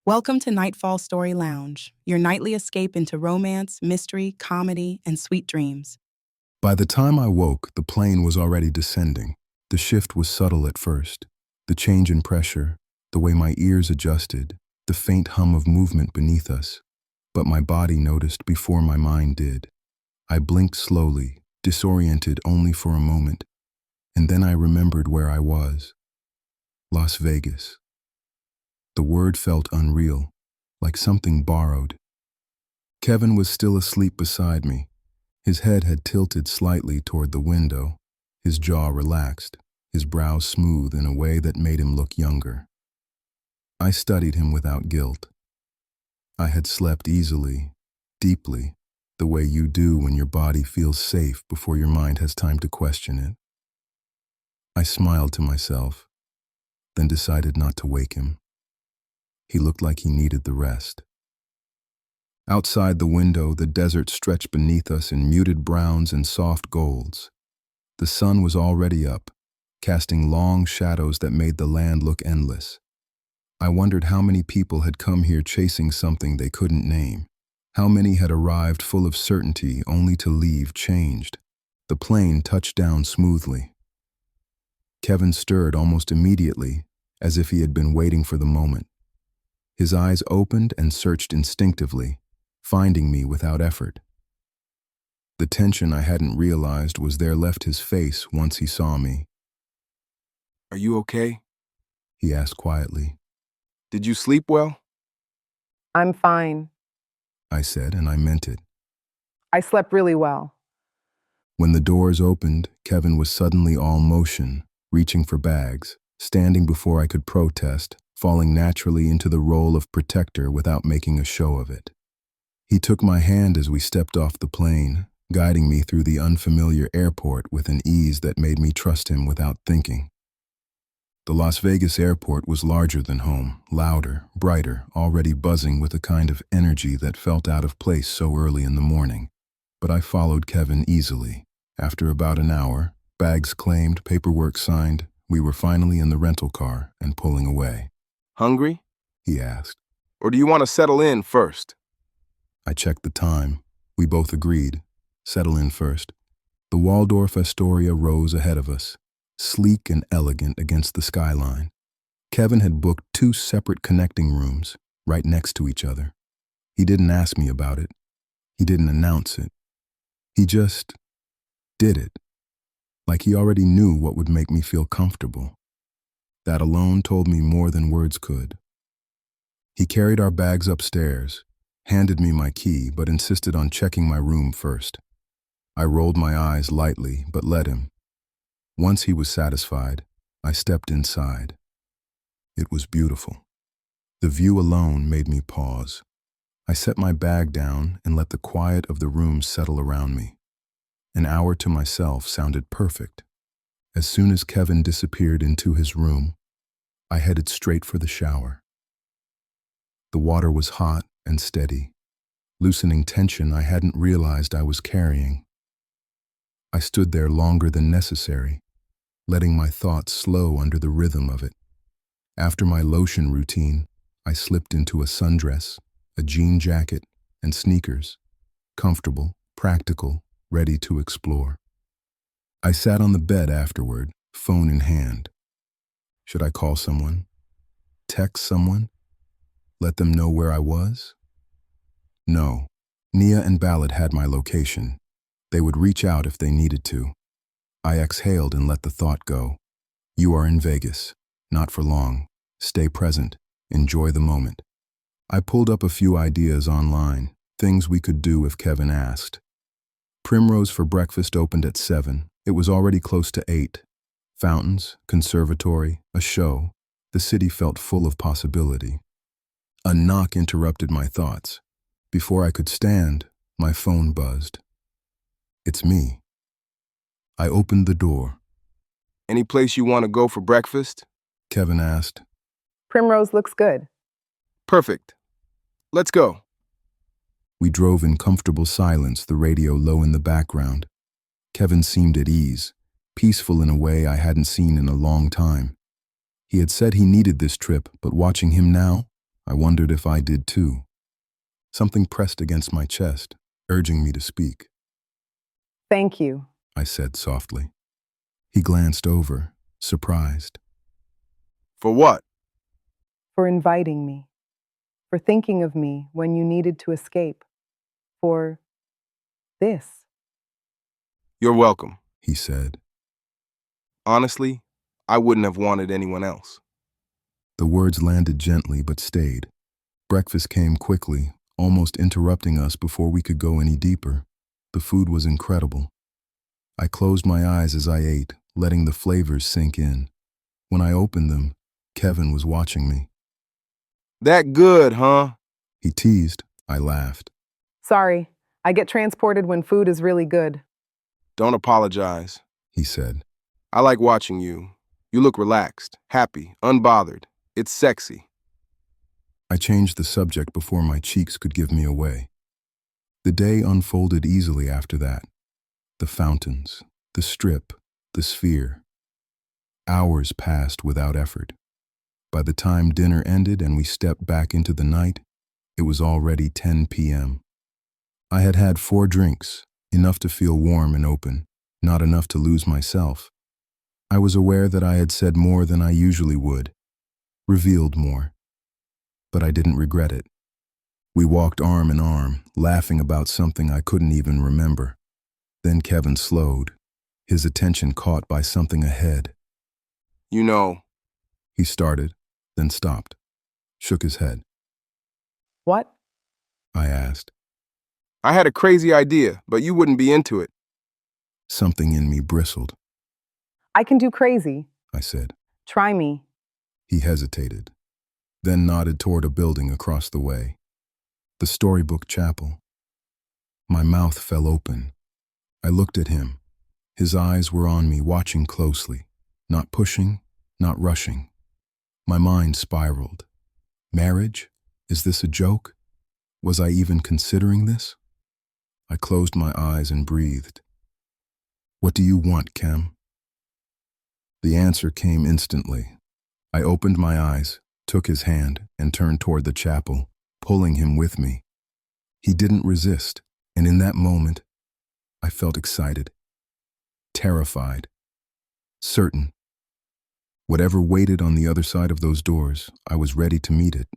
Welcome to Nightfall Story Lounge, your nightly escape into romance, mystery, comedy, and sweet dreams. By the time I woke, the plane was already descending. The shift was subtle at first. The change in pressure, the way my ears adjusted, the faint hum of movement beneath us. But my body noticed before my mind did. I blinked slowly, disoriented only for a moment, and then I remembered where I was. Las Vegas. The word felt unreal, like something borrowed. Kevin was still asleep beside me. His head had tilted slightly toward the window, his jaw relaxed, his brow smooth in a way that made him look younger. I studied him without guilt. I had slept easily, deeply, the way you do when your body feels safe before your mind has time to question it. I smiled to myself, then decided not to wake him. He looked like he needed the rest. Outside the window, the desert stretched beneath us in muted browns and soft golds. The sun was already up, casting long shadows that made the land look endless. I wondered how many people had come here chasing something they couldn't name. How many had arrived full of certainty only to leave changed. The plane touched down smoothly. Kevin stirred almost immediately, as if he had been waiting for the moment. His eyes opened and searched instinctively, finding me without effort. The tension I hadn't realized was there left his face once he saw me. "Are you okay? He asked quietly. Did you sleep well?" I'm fine. I said, and I meant it. I slept really well. When the doors opened, Kevin was suddenly all motion, reaching for bags, standing before I could protest, falling naturally into the role of protector without making a show of it. He took my hand as we stepped off the plane, guiding me through the unfamiliar airport with an ease that made me trust him without thinking. The Las Vegas airport was larger than home, louder, brighter, already buzzing with a kind of energy that felt out of place so early in the morning. But I followed Kevin easily. After about an hour, bags claimed, paperwork signed, we were finally in the rental car and pulling away. "Hungry? He asked. Or do you want to settle in first?" I checked the time. We both agreed. Settle in first. The Waldorf Astoria rose ahead of us, sleek and elegant against the skyline. Kevin had booked 2 separate connecting rooms, right next to each other. He didn't ask me about it. He didn't announce it. He just did it, like he already knew what would make me feel comfortable. That alone told me more than words could. He carried our bags upstairs, handed me my key, but insisted on checking my room first. I rolled my eyes lightly, but let him. Once he was satisfied, I stepped inside. It was beautiful. The view alone made me pause. I set my bag down and let the quiet of the room settle around me. An hour to myself sounded perfect. As soon as Kevin disappeared into his room, I headed straight for the shower. The water was hot and steady, loosening tension I hadn't realized I was carrying. I stood there longer than necessary, letting my thoughts slow under the rhythm of it. After my lotion routine, I slipped into a sundress, a jean jacket, and sneakers, comfortable, practical, ready to explore. I sat on the bed afterward, phone in hand. Should I call someone? Text someone? Let them know where I was? No. Nia and Ballard had my location. They would reach out if they needed to. I exhaled and let the thought go. You are in Vegas. Not for long. Stay present. Enjoy the moment. I pulled up a few ideas online, things we could do if Kevin asked. Primrose for breakfast opened at 7. It was already close to 8. Fountains, conservatory, a show. The city felt full of possibility. A knock interrupted my thoughts. Before I could stand, my phone buzzed. It's me. I opened the door. "Any place you want to go for breakfast?" Kevin asked. Primrose looks good. "Perfect. Let's go." We drove in comfortable silence, the radio low in the background. Kevin seemed at ease, peaceful in a way I hadn't seen in a long time. He had said he needed this trip, but watching him now, I wondered if I did too. Something pressed against my chest, urging me to speak. Thank you. I said softly. He glanced over, surprised. For what? For inviting me, for thinking of me when you needed to escape, for this. You're welcome. He said. Honestly, I wouldn't have wanted anyone else. The words landed gently but stayed. Breakfast came quickly, almost interrupting us before we could go any deeper. The food was incredible. I closed my eyes as I ate, letting the flavors sink in. When I opened them, Kevin was watching me. That good, huh? He teased. I laughed. Sorry, I get transported when food is really good. Don't apologize. He said. I like watching you. You look relaxed, happy, unbothered. It's sexy. I changed the subject before my cheeks could give me away. The day unfolded easily after that. The fountains, the strip, the sphere. Hours passed without effort. By the time dinner ended and we stepped back into the night, it was already 10 p.m. I had had 4 drinks, enough to feel warm and open, not enough to lose myself. I was aware that I had said more than I usually would, revealed more. But I didn't regret it. We walked arm in arm, laughing about something I couldn't even remember. Then Kevin slowed, his attention caught by something ahead. You know, He started, then stopped, shook his head. What? I asked. I had a crazy idea, but you wouldn't be into it. Something in me bristled. I can do crazy. I said. Try me. He hesitated, then nodded toward a building across the way. The Storybook Chapel. My mouth fell open. I looked at him. His eyes were on me, watching closely, not pushing, not rushing. My mind spiraled. Marriage? Is this a joke? Was I even considering this? I closed my eyes and breathed. What do you want, Chem? The answer came instantly. I opened my eyes, took his hand, and turned toward the chapel, pulling him with me. He didn't resist, and in that moment, I felt excited, terrified, certain. Whatever waited on the other side of those doors, I was ready to meet it.